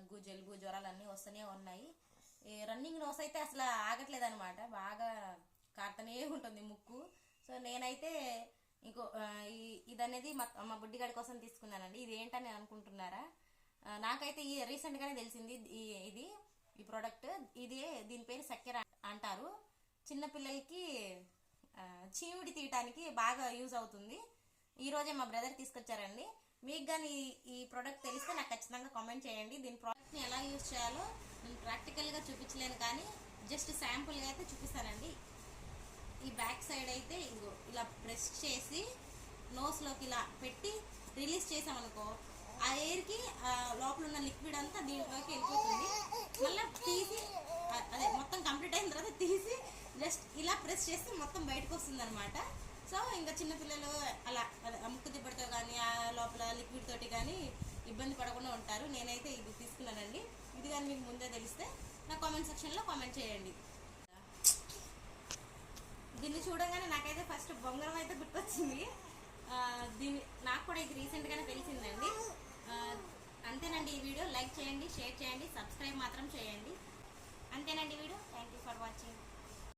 దగ్గు జలుబు జ్వరాలు అన్నీ వస్తూనే ఉన్నాయి. ఈ రన్నింగ్ నోస్ అయితే అసలు ఆగట్లేదు అనమాట, బాగా కారుతూనే ఉంటుంది ముక్కు. సో నేనైతే ఇంకో ఇదనేది మా బుడ్డిగాడి కోసం తీసుకున్నానండి. ఇది ఏంటని అనుకుంటున్నారా? నాకైతే ఈ రీసెంట్గానే తెలిసింది ఈ ప్రోడక్ట్. దీని పేరు చక్కెర అంటారు. చిన్నపిల్లలకి చీమిడి తీయటానికి బాగా యూజ్ అవుతుంది. ఈరోజే మా బ్రదర్ తీసుకొచ్చారండి. మీకు కానీ ఈ ప్రోడక్ట్ తెలిస్తే నాకు ఖచ్చితంగా కామెంట్ చేయండి. దీని ప్రోడక్ట్ని ఎలా యూజ్ చేయాలో నేను ప్రాక్టికల్గా చూపించలేను, కానీ జస్ట్ శాంపుల్గా అయితే చూపిస్తానండి. ఈ బ్యాక్ సైడ్ అయితే ఇంకో ఇలా ప్రెస్ చేసి నోస్లోకి ఇలా పెట్టి రిలీజ్ చేసామనుకో, ఆ ఎయిర్కి లోపల ఉన్న లిక్విడ్ అంతా దీంట్లోకి వెళ్ళిపోతుంది. మళ్ళీ తీసి అదే మొత్తం కంప్లీట్ అయిన తర్వాత తీసి జస్ట్ ఇలా ప్రెస్ చేస్తే మొత్తం బయటకు వస్తుంది అనమాట. సో ఇంకా చిన్నపిల్లలు అలా ముక్కు దిబ్బడితో కానీ ఆ లోపల లిక్విడ్ తోటి కానీ ఇబ్బంది పడకుండా ఉంటారు. నేనైతే ఇది తీసుకున్నానండి. ఇది కానీ మీకు ముందే తెలిస్తే నా కామెంట్ సెక్షన్లో కామెంట్ చేయండి. దీన్ని చూడగానే నాకైతే ఫస్ట్ బొంగరం అయితే గుర్తొచ్చింది. నాకు కూడా ఇది రీసెంట్గానే తెలిసిందండి. అంతేనండి ఈ వీడియో. లైక్ చేయండి, షేర్ చేయండి, సబ్స్క్రైబ్ మాత్రం చేయండి. అంతేనండి video. Thank you for watching.